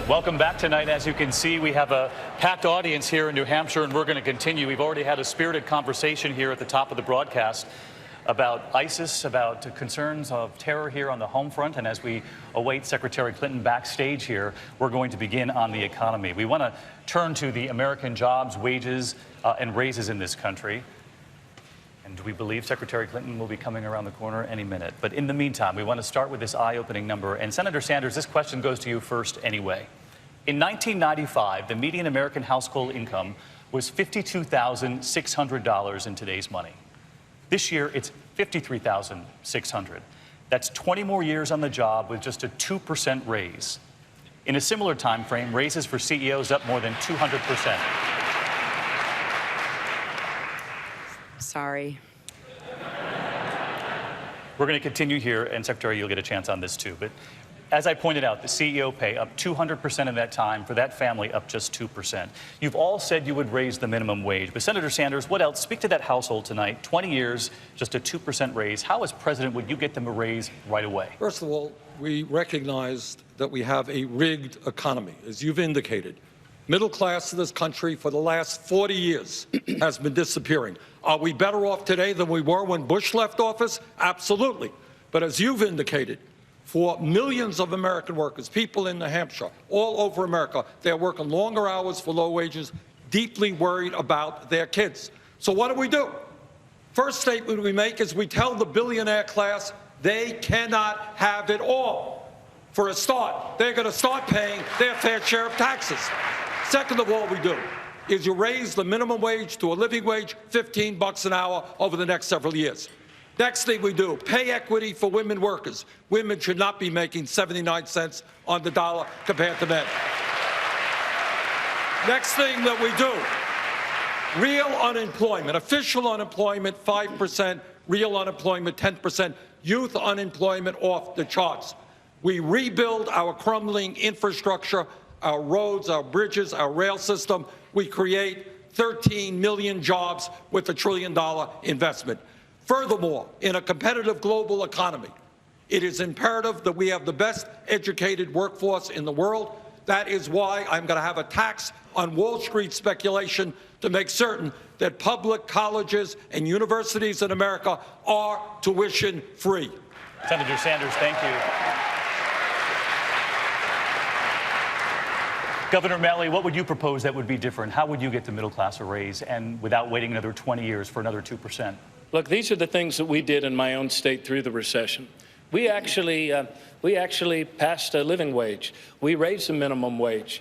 Welcome back tonight. As you can see, we have a packed audience here in New Hampshire, and we're going to continue. We've already had a spirited conversation here at the top of the broadcast about ISIS, about concerns of terror here on the home front. And as we await Secretary Clinton backstage here, we're going to begin on the economy. We want to turn to the American jobs, wages, and raises in this country. And we believe Secretary Clinton will be coming around the corner any minute. But in the meantime, we want to start with this eye-opening number. And Senator Sanders, this question goes to you first anyway. In 1995, the median American household income was $52,600 in today's money. This year, it's $53,600. That's 20 more years on the job with just a 2% raise. In a similar time frame, raises for CEOs up more than 200%. Sorry. We're going to continue here, and Secretary, you'll get a chance on this too. But as I pointed out, the CEO pay up 200% in that time, for that family up just 2%. You've all said you would raise the minimum wage, but Senator Sanders, what else? Speak to that household tonight. 20 years, just a 2% raise. How, as president, would you get them a raise right away? First of all, we recognized that we have a rigged economy, as you've indicated. Middle class in this country for the last 40 years has been disappearing. Are we better off today than we were when Bush left office? Absolutely. But as you've indicated, for millions of American workers, people in New Hampshire, all over America, they're working longer hours for low wages, deeply worried about their kids. So what do? First statement we make is we tell the billionaire class they cannot have it all. For a start, they're going to start paying their fair share of taxes. Second of all we do is you raise the minimum wage to a living wage, $15 an hour over the next several years. Next thing we do, pay equity for women workers. Women should not be making 79 cents on the dollar compared to men. Next thing that we do, real unemployment, official unemployment 5%, real unemployment 10%, youth unemployment off the charts. We rebuild our crumbling infrastructure, our roads, our bridges, our rail system. We create 13 million jobs with $1 trillion investment. Furthermore, in a competitive global economy, it is imperative that we have the best educated workforce in the world. That is why I'm going to have a tax on Wall Street speculation to make certain that public colleges and universities in America are tuition free. Senator Sanders, thank you. Governor Maley, what would you propose that would be different? How would you get the middle class a raise and without waiting another 20 years for another 2%? Look, these are the things that we did in my own state through the recession. We actually passed a living wage. We raised the minimum wage.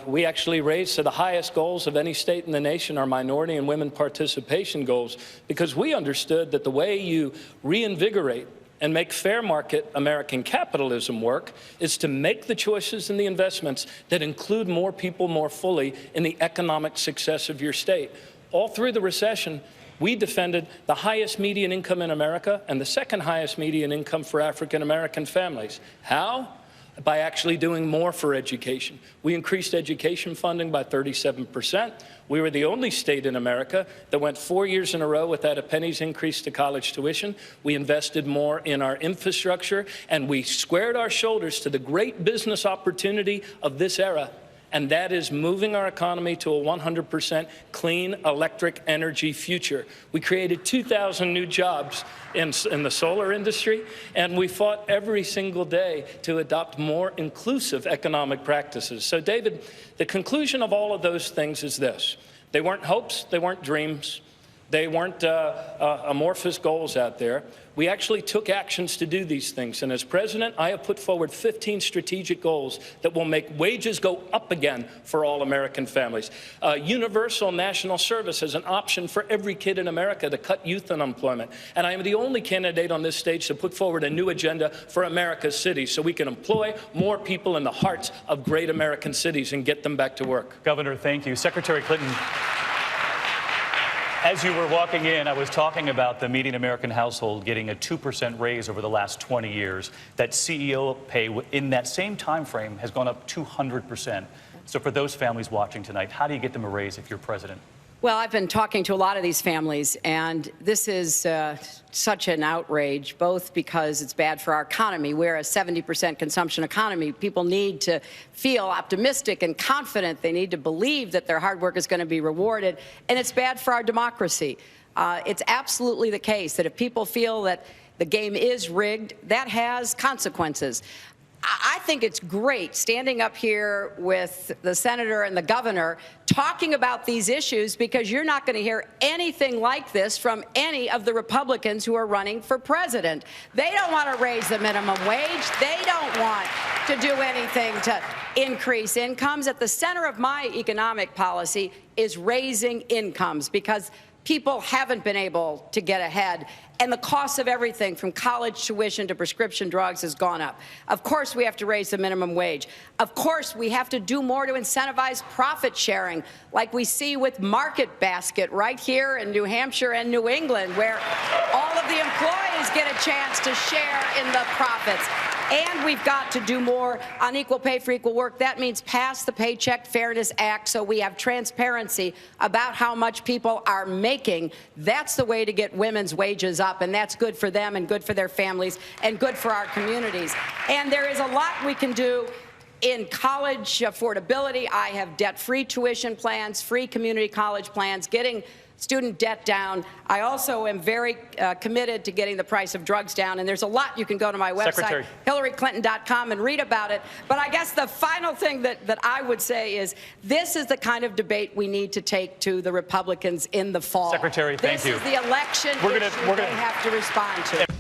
We actually raised to the highest goals of any state in the nation, our minority and women participation goals, because we understood that the way you reinvigorate and make fair market American capitalism work is to make the choices and the investments that include more people more fully in the economic success of your state. All through the recession, we defended the highest median income in America and the second highest median income for African American families. How? By actually doing more for education. We increased education funding by 37%. We were the only state in America that went 4 years in a row without a penny's increase to college tuition. We invested more in our infrastructure, and we squared our shoulders to the great business opportunity of this era, and that is moving our economy to a 100% clean electric energy future. We created 2,000 new jobs in the solar industry, and we fought every single day to adopt more inclusive economic practices. So, David, the conclusion of all of those things is this. They weren't hopes, they weren't dreams, they weren't amorphous goals out there. We actually took actions to do these things. And as president, I have put forward 15 strategic goals that will make wages go up again for all American families. Universal national service as an option for every kid in America to cut youth unemployment. And I am the only candidate on this stage to put forward a new agenda for America's cities so we can employ more people in the hearts of great American cities and get them back to work. Governor, thank you. Secretary Clinton, as you were walking in, I was talking about the median American household getting a 2% raise over the last 20 years. That CEO pay in that same time frame has gone up 200%. So for those families watching tonight, how do you get them a raise if you're president? Well, I've been talking to a lot of these families, and this is such an outrage, both because it's bad for our economy. We're a 70% consumption economy. People need to feel optimistic and confident. They need to believe that their hard work is going to be rewarded, and it's bad for our democracy. It's absolutely the case that if people feel that the game is rigged, that has consequences. I think it's great standing up here with the senator and the governor talking about these issues, because you're not going to hear anything like this from any of the Republicans who are running for president. They don't want to raise the minimum wage. They don't want to do anything to increase incomes. At the center of my economic policy is raising incomes, because people haven't been able to get ahead, and the cost of everything from college tuition to prescription drugs has gone up. Of course, we have to raise the minimum wage. Of course, we have to do more to incentivize profit sharing, like we see with Market Basket right here in New Hampshire and New England, where all of the employees get a chance to share in the profits. And we've got to do more on equal pay for equal work. That means pass the Paycheck Fairness Act so we have transparency about how much people are making. That's the way to get women's wages up, and that's good for them and good for their families and good for our communities. And there is a lot we can do in college affordability. I have debt-free tuition plans, free community college plans, getting student debt down. I also am very committed to getting the price of drugs down, and there's a lot. You can go to my website, HillaryClinton.com, and read about it. But I guess the final thing that I would say is this is the kind of debate we need to take to the Republicans in the fall. Secretary, thank you. This is the election issue they have to respond to.